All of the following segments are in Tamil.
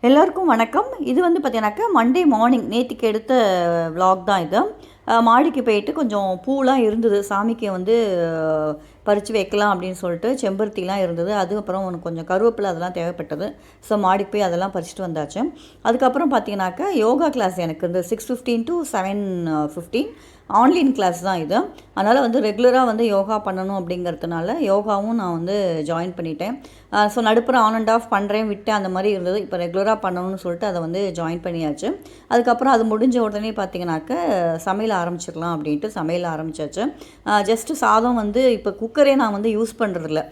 எல்லாருக்கும் வணக்கம். இது வந்து பார்த்தீங்கன்னாக்கா மண்டே மார்னிங் நேத்திக்கு எடுத்த விலாக் தான் இது. மாடிக்கு போயிட்டு கொஞ்சம் பூலாம் இருந்தது. சாமிக்கு வந்து பறித்து வைக்கலாம் அப்படின்னு சொல்லிட்டு செம்பருத்திலாம் இருந்தது. அதுக்கப்புறம் கொஞ்சம் கருவேப்பிலை அதெல்லாம் தேவைப்பட்டது. ஸோ மாடிக்கு போய் அதெல்லாம் பறிச்சுட்டு வந்தாச்சு. அதுக்கப்புறம் பார்த்தீங்கன்னாக்கா யோகா கிளாஸ் எனக்கு இந்த 6:15 to 7:15 ஆன்லைன் கிளாஸ் தான் இது. அதனால் வந்து ரெகுலராக வந்து யோகா பண்ணணும் அப்படிங்கிறதுனால யோகாவும் நான் வந்து ஜாயின் பண்ணிட்டேன். ஸோ நடுப்புற ஆன் அண்ட் ஆஃப் பண்ணுறேன் விட்டேன் அந்த மாதிரி இருந்தது. இப்போ ரெகுலராக பண்ணணும்னு சொல்லிட்டு அதை வந்து ஜாயின் பண்ணியாச்சு. அதுக்கப்புறம் அது முடிஞ்ச உடனே பார்த்தீங்கன்னாக்க சமையல் ஆரம்பிச்சிடலாம் அப்படின்ட்டு சமையல் ஆரம்பித்தாச்சு. ஜஸ்ட்டு சாதம் வந்து இப்போ குக்கரே நான் வந்து யூஸ் பண்ணுறதில்ல.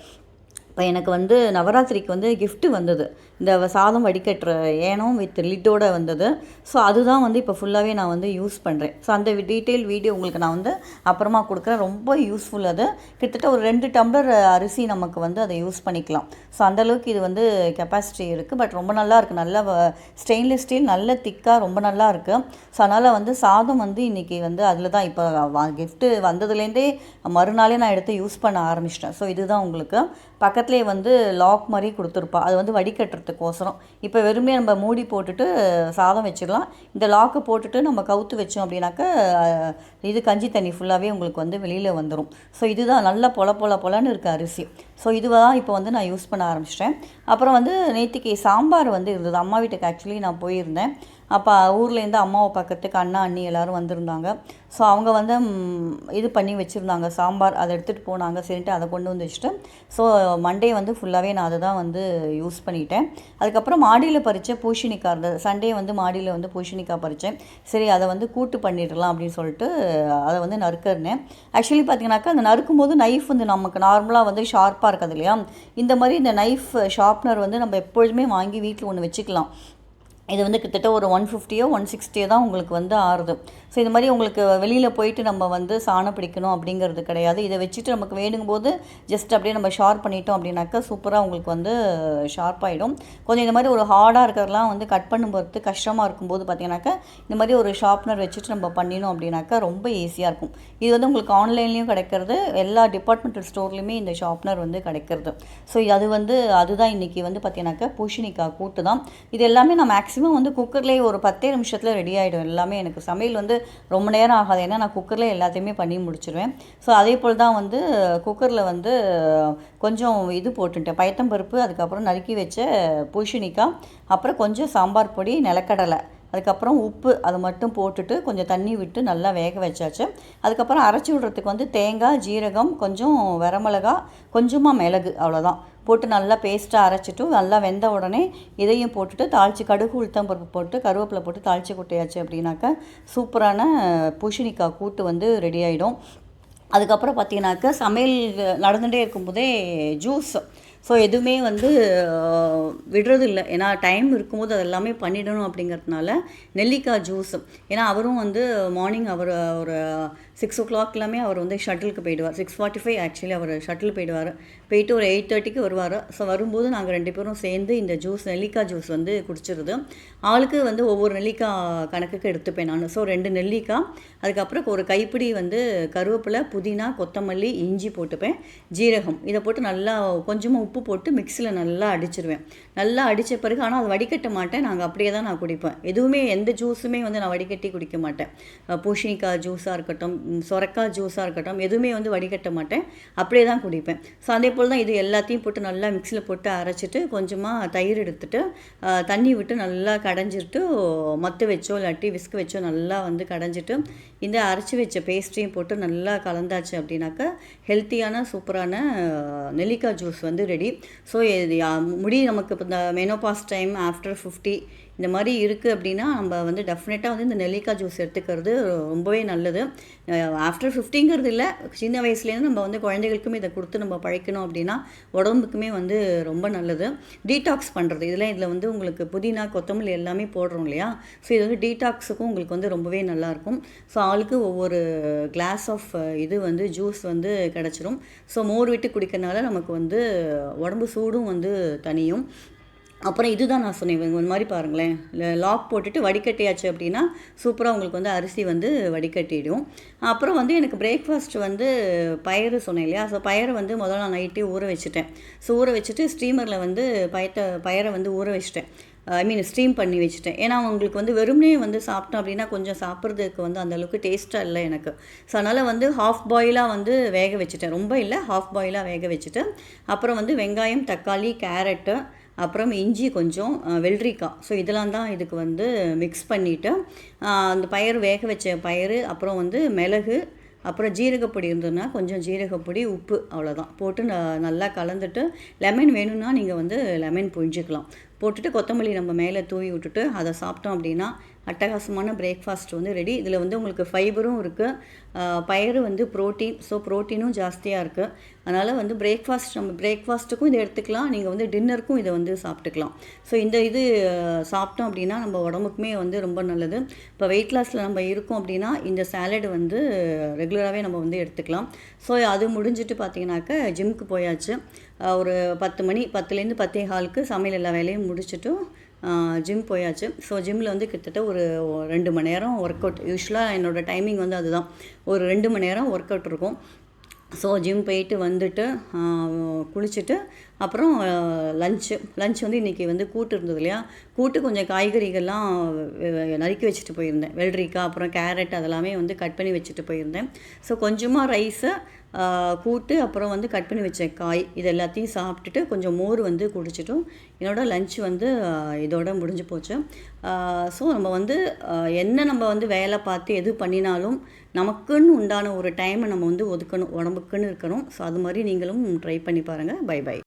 இப்போ எனக்கு வந்து நவராத்திரிக்கு வந்து கிஃப்ட்டு வந்தது. இந்த சாதம் வடிகட்டுற ஏனம் வித் லிட்டோடு வந்தது. ஸோ அதுதான் வந்து இப்போ ஃபுல்லாகவே நான் வந்து யூஸ் பண்ணுறேன். ஸோ அந்த டீட்டெயில் வீடியோ உங்களுக்கு நான் வந்து அப்புறமா கொடுக்குறேன். ரொம்ப யூஸ்ஃபுல் அது. கிட்டத்தட்ட ஒரு 2 டம்ளர் அரிசி நமக்கு வந்து அதை யூஸ் பண்ணிக்கலாம். ஸோ அந்தளவுக்கு இது வந்து கெப்பாசிட்டி இருக்குது. பட் ரொம்ப நல்லா இருக்குது. நல்ல ஸ்டெயின்லெஸ் ஸ்டீல், நல்ல திக்காக ரொம்ப நல்லா இருக்குது. ஸோ அதனால் வந்து சாதம் வந்து இன்றைக்கி வந்து அதில் தான் இப்போ கிஃப்ட்டு வந்ததுலேருந்தே மறுநாளே நான் எடுத்து யூஸ் பண்ண ஆரம்பிச்சிட்டேன். ஸோ இதுதான் உங்களுக்கு பக்கத்துலேயே வந்து லாக் மாதிரி கொடுத்துருப்பா. அது வந்து வடிகட்டுறதுக்கோசரம். இப்போ வெறுமே நம்ம மூடி போட்டுட்டு சாதம் வச்சிடலாம். இந்த லாக்கை போட்டுட்டு நம்ம கவுத்து வச்சோம் அப்படின்னாக்கா இது கஞ்சி தண்ணி ஃபுல்லாகவே உங்களுக்கு வந்து வெளியில் வந்துடும். ஸோ இதுதான் நல்ல பொலன்னு இருக்குது அரிசி. ஸோ இதுதான் இப்போ வந்து நான் யூஸ் பண்ண ஆரம்பிச்சிட்டேன். அப்புறம் வந்து நேற்றுக்கு சாம்பார் வந்து இருந்தது. அம்மா வீட்டுக்கு ஆக்சுவலி நான் போயிருந்தேன். அப்போ ஊர்லேருந்து அம்மாவை பார்க்கறதுக்கு அண்ணா அண்ணி எல்லோரும் வந்திருந்தாங்க. ஸோ அவங்க வந்து இது பண்ணி வச்சுருந்தாங்க சாம்பார். அதை எடுத்துகிட்டு போனாங்க. சரின்ட்டு அதை கொண்டு வந்து வச்சுட்டு ஸோ மண்டே வந்து ஃபுல்லாகவே நான் அதை தான் வந்து யூஸ் பண்ணிட்டேன். அதுக்கப்புறம் மாடியில் பறித்த பூசணிக்காய் இருந்தது. சண்டே வந்து மாடியில் வந்து பூசணிக்காய் பறித்தேன். சரி அதை வந்து கூட்டு பண்ணிடலாம் அப்படின்னு சொல்லிட்டு அதை வந்து நறுக்கிறேன். ஆக்சுவலி பார்த்தீங்கன்னாக்கா அந்த நறுக்கும்போது நைஃப் வந்து நமக்கு நார்மலாக வந்து ஷார்ப்பாக இருக்காது இல்லையா? இந்த மாதிரி இந்த நைஃப் ஷார்ப்னர் வந்து நம்ம எப்பொழுதுமே வாங்கி வீட்டில் ஒன்று வச்சுக்கலாம். இது வந்து கிட்டத்தட்ட ஒரு 150 160 தான் உங்களுக்கு வந்து ஆறுது. ஸோ இது மாதிரி உங்களுக்கு வெளியில் போயிட்டு நம்ம வந்து சாணம் பிடிக்கணும் அப்படிங்கிறது கிடையாது. இதை வச்சுட்டு நமக்கு வேணுங்கும்போது ஜஸ்ட் அப்படியே நம்ம ஷார்ப் பண்ணிட்டோம் அப்படின்னாக்கா சூப்பராக உங்களுக்கு வந்து ஷார்ப்பாகிடும். கொஞ்சம் இந்த மாதிரி ஒரு ஹார்டாக இருக்கிறதெல்லாம் வந்து கட் பண்ணும்போது கஷ்டமாக இருக்கும்போது பார்த்தீங்கன்னாக்கா இந்த மாதிரி ஒரு ஷார்ப்னர் வச்சுட்டு நம்ம பண்ணினோம் அப்படின்னாக்கா ரொம்ப ஈஸியாக இருக்கும். இது வந்து உங்களுக்கு ஆன்லைன்லேயும் கிடைக்கிறது, எல்லா டிபார்ட்மெண்டல் ஸ்டோர்லேயுமே இந்த ஷார்ப்னர் வந்து கிடைக்கிறது. ஸோ அதுதான் இன்றைக்கி வந்து பார்த்தீங்கன்னாக்கா பூசணிக்காய் கூட்டு தான். இது எல்லாமே நான் மேக்ஸிமம் வந்து குக்கர்லேயே ஒரு 10 நிமிஷத்தில் ரெடி ஆகிடும். எல்லாமே எனக்கு சமையல் வந்து ரொம்ப நேரம் ஆகாது. ஏன்னா நான் குக்கரில் எல்லாத்தையுமே பண்ணி முடிச்சிடுவேன். ஸோ அதே போல் தான் வந்து குக்கரில் வந்து கொஞ்சம் இது போட்டுட்டேன், பயத்தம்பருப்பு, அதுக்கப்புறம் நறுக்கி வச்ச பூசணிக்காய், அப்புறம் கொஞ்சம் சாம்பார் பொடி, நிலக்கடலை, அதுக்கப்புறம் உப்பு, அதை மட்டும் போட்டுட்டு கொஞ்சம் தண்ணி விட்டு நல்லா வேக வச்சாச்சு. அதுக்கப்புறம் அரைச்சி விடுறதுக்கு வந்து தேங்காய், ஜீரகம், கொஞ்சம் வரமிளகா, கொஞ்சமாக மிளகு, அவ்வளோதான் போட்டு நல்லா பேஸ்ட்டாக அரைச்சிட்டு நல்லா வெந்த உடனே இதையும் போட்டுட்டு தாளித்து கடுகு, உளுத்தம்பருப்பு போட்டு கருவேப்பிலை போட்டு தாளித்து கொட்டையாச்சு அப்படின்னாக்கா சூப்பரான பூசணிக்காய் கூட்டு வந்து ரெடி ஆகிடும். அதுக்கப்புறம் பார்த்தீங்கன்னாக்கா சமையல் நடந்துகிட்டே இருக்கும்போதே ஜூஸ். ஸோ எதுவுமே வந்து விடுறதில்ல. ஏன்னா டைம் இருக்கும்போது அது எல்லாமே பண்ணிடணும் அப்படிங்கிறதுனால நெல்லிக்காய் ஜூஸ். ஏன்னா அவரும் வந்து மார்னிங் அவர் ஒரு 6 o'clock எல்லாமே அவர் வந்து ஷட்டிலுக்கு போயிடுவார். 6:45 ஆக்சுவலி அவர் ஷட்டில் போயிட்டு ஒரு 8:30க்கு வருவார். ஸோ வரும்போது நாங்கள் 2 பேரும் சேர்ந்து இந்த நெல்லிக்காய் ஜூஸ் வந்து குடிச்சிருது. ஆளுக்கு வந்து ஒவ்வொரு நெல்லிக்காய் கணக்குக்கு எடுத்துப்பேன் நான். ஸோ 2 நெல்லிக்காய், அதுக்கப்புறம் ஒரு கைப்பிடி வந்து கருவேப்பிலை, புதினா, கொத்தமல்லி, இஞ்சி போட்டுப்பேன், ஜீரகம், இதை போட்டு நல்லா கொஞ்சமாக உப்பு போட்டு மிக்ஸியில் நல்லா அடிச்சிருவேன். நல்லா அடித்த பிறகு ஆனால் அதை வடிகட்ட மாட்டேன். நாங்கள் அப்படியே தான் நான் குடிப்பேன். எதுவுமே எந்த ஜூஸுமே வந்து நான் வடிகட்டி குடிக்க மாட்டேன். பூசணிக்காய் ஜூஸாக இருக்கட்டும், சொரக்காய் ஜூஸாக இருக்கட்டும், எதுவுமே வந்து வடிகட்ட மாட்டேன். அப்படியே தான் குடிப்பேன். ஸோ அதே போல் தான் இது எல்லாத்தையும் போட்டு நல்லா மிக்ஸியில் போட்டு அரைச்சிட்டு கொஞ்சமாக தயிர் எடுத்துட்டு தண்ணி விட்டு நல்லா கடைஞ்சிட்டு மத்து வச்சோ இல்லாட்டி விஸ்க் வச்சோ நல்லா வந்து கடைஞ்சிட்டு இந்த அரைச்சி வச்ச பேஸ்ட்டையும் போட்டு நல்லா கலந்தாச்சு அப்படின்னாக்கா ஹெல்த்தியான சூப்பரான நெல்லிக்காய் ஜூஸ் வந்து ரெடி. ஸோ நமக்கு இப்போ இந்த மெனோபாஸ் டைம் ஆஃப்டர் 50 இந்த மாதிரி இருக்குது அப்படின்னா நம்ம வந்து டெஃபினட்டாக வந்து இந்த நெல்லிக்காய் ஜூஸ் எடுத்துக்கிறது ரொம்பவே நல்லது. ஆஃப்டர் 50ங்கிறது இல்லை, சின்ன வயசுலேருந்து நம்ம வந்து குழந்தைகளுக்குமே இதை கொடுத்து நம்ம பழைக்கணும் அப்படின்னா உடம்புக்குமே வந்து ரொம்ப நல்லது. டீடாக்ஸ் பண்ணுறது இதில் வந்து உங்களுக்கு புதினா, கொத்தமல்லி எல்லாமே போடுறோம் இல்லையா? ஸோ இது வந்து டீடாக்ஸுக்கும் உங்களுக்கு வந்து ரொம்பவே நல்லாயிருக்கும். ஸோ ஆளுக்கு ஒவ்வொரு கிளாஸ் ஆஃப் இது வந்து ஜூஸ் வந்து கிடச்சிரும். ஸோ மோர் விட்டு குடிக்கிறதுனால நமக்கு வந்து உடம்பு சூடும் வந்து தனியும். அப்புறம் இதுதான் நான் சொன்னேன், இந்த மாதிரி பாருங்களேன், லாக் போட்டுட்டு வடிகட்டியாச்சு அப்படின்னா சூப்பராக உங்களுக்கு வந்து அரிசி வந்து வடிகட்டிடும். அப்புறம் வந்து எனக்கு பிரேக்ஃபாஸ்ட் வந்து பயறு சொன்னேன் இல்லையா? ஸோ பயறை வந்து முதல்ல நான் நைட்டே ஊற வச்சுட்டேன். ஸோ ஊற வச்சுட்டு ஸ்டீமரில் வந்து பயரை வந்து ஊற வச்சுட்டேன். ஐ மீன் ஸ்டீம் பண்ணி வச்சுட்டேன். ஏன்னா உங்களுக்கு வந்து வெறுமனே வந்து சாப்பிட்டோம் அப்படின்னா கொஞ்சம் சாப்பிட்றதுக்கு வந்து அந்தளவுக்கு டேஸ்ட்டாக இல்லை எனக்கு. ஸோ அதனால் வந்து ஹாஃப் பாயிலாக வந்து வேக வச்சுட்டேன். ரொம்ப இல்லை, ஹாஃப் பாயிலாக வேக வச்சுட்டு அப்புறம் வந்து வெங்காயம், தக்காளி, கேரட்டு, அப்புறம் இஞ்சி கொஞ்சம், வெள்ளரிக்காய், ஸோ இதெல்லாம் தான் இதுக்கு வந்து மிக்ஸ் பண்ணிவிட்டு அந்த பயறு வேக வச்ச பயறு, அப்புறம் வந்து மிளகு, அப்புறம் ஜீரகப்பொடி இருந்ததுன்னா கொஞ்சம் ஜீரகப்பொடி, உப்பு, அவ்வளோதான் போட்டு நல்லா கலந்துட்டு லெமன் வேணும்னா நீங்கள் வந்து லெமன் புழிஞ்சிக்கலாம். போட்டுட்டு கொத்தமல்லி நம்ம மேலே தூவி விட்டுட்டு அதை சாப்பிட்டோம் அப்படின்னா அட்டகாசமான பிரேக்ஃபாஸ்ட் வந்து ரெடி. இதில் வந்து உங்களுக்கு ஃபைபரும் இருக்குது, பயிறு வந்து ப்ரோட்டீன், ஸோ ப்ரோட்டீனும் ஜாஸ்தியாக இருக்குது. அதனால் வந்து நம்ம பிரேக்ஃபாஸ்ட்டுக்கும் இதை எடுத்துக்கலாம், நீங்கள் வந்து டின்னருக்கும் இதை வந்து சாப்பிட்டுக்கலாம். ஸோ இந்த இது சாப்பிட்டோம் அப்படின்னா நம்ம உடம்புக்குமே வந்து ரொம்ப நல்லது. இப்போ வெயிட் லாஸில் நம்ம இருக்கோம் அப்படின்னா இந்த சாலட் வந்து ரெகுலராகவே நம்ம வந்து எடுத்துக்கலாம். ஸோ அது முடிஞ்சிட்டு பார்த்தீங்கன்னாக்க ஜிம்முக்கு போயாச்சு. ஒரு 10 மணி, 10லேருந்து 10:15க்கு சமையல் எல்லா வேலையும் முடிச்சுட்டு ஜிம் போயாச்சு. ஸோ ஜிம்மில் வந்து கிட்டத்தட்ட ஒரு 2 மணி நேரம் ஒர்க் அவுட். யூஸ்வலாக என்னோடய டைமிங் வந்து அதுதான், ஒரு 2 மணி நேரம் ஒர்க் அவுட் இருக்கும். ஸோ ஜிம் போயிட்டு வந்துட்டு குளிச்சுட்டு அப்புறம் லஞ்ச் வந்து இன்றைக்கி வந்து கூட்டு இருந்தது இல்லையா, கூட்டு கொஞ்சம் காய்கறிகள்லாம் நறுக்கி வச்சுட்டு போயிருந்தேன். வெள்ளரிக்காய், அப்புறம் கேரட் அதெல்லாமே வந்து கட் பண்ணி வச்சுட்டு போயிருந்தேன். ஸோ கொஞ்சமாக ரைஸு, கூட்டு, அப்புறம் வந்து கட் பண்ணி வச்ச காய், இது எல்லாத்தையும் சாப்பிட்டுட்டு கொஞ்சம் மோர் வந்து குடிச்சிட்டோம். என்னோடய லஞ்ச் வந்து இதோட முடிஞ்சு போச்சு. ஸோ நம்ம வந்து என்ன நம்ம வந்து வேலை பார்த்து எது பண்ணினாலும் நமக்குன்னு உண்டான ஒரு டைமை நம்ம வந்து ஒதுக்கணும், உடம்புக்குன்னு இருக்கணும். ஸோ அது மாதிரி நீங்களும் ட்ரை பண்ணி பாருங்கள். Bye by.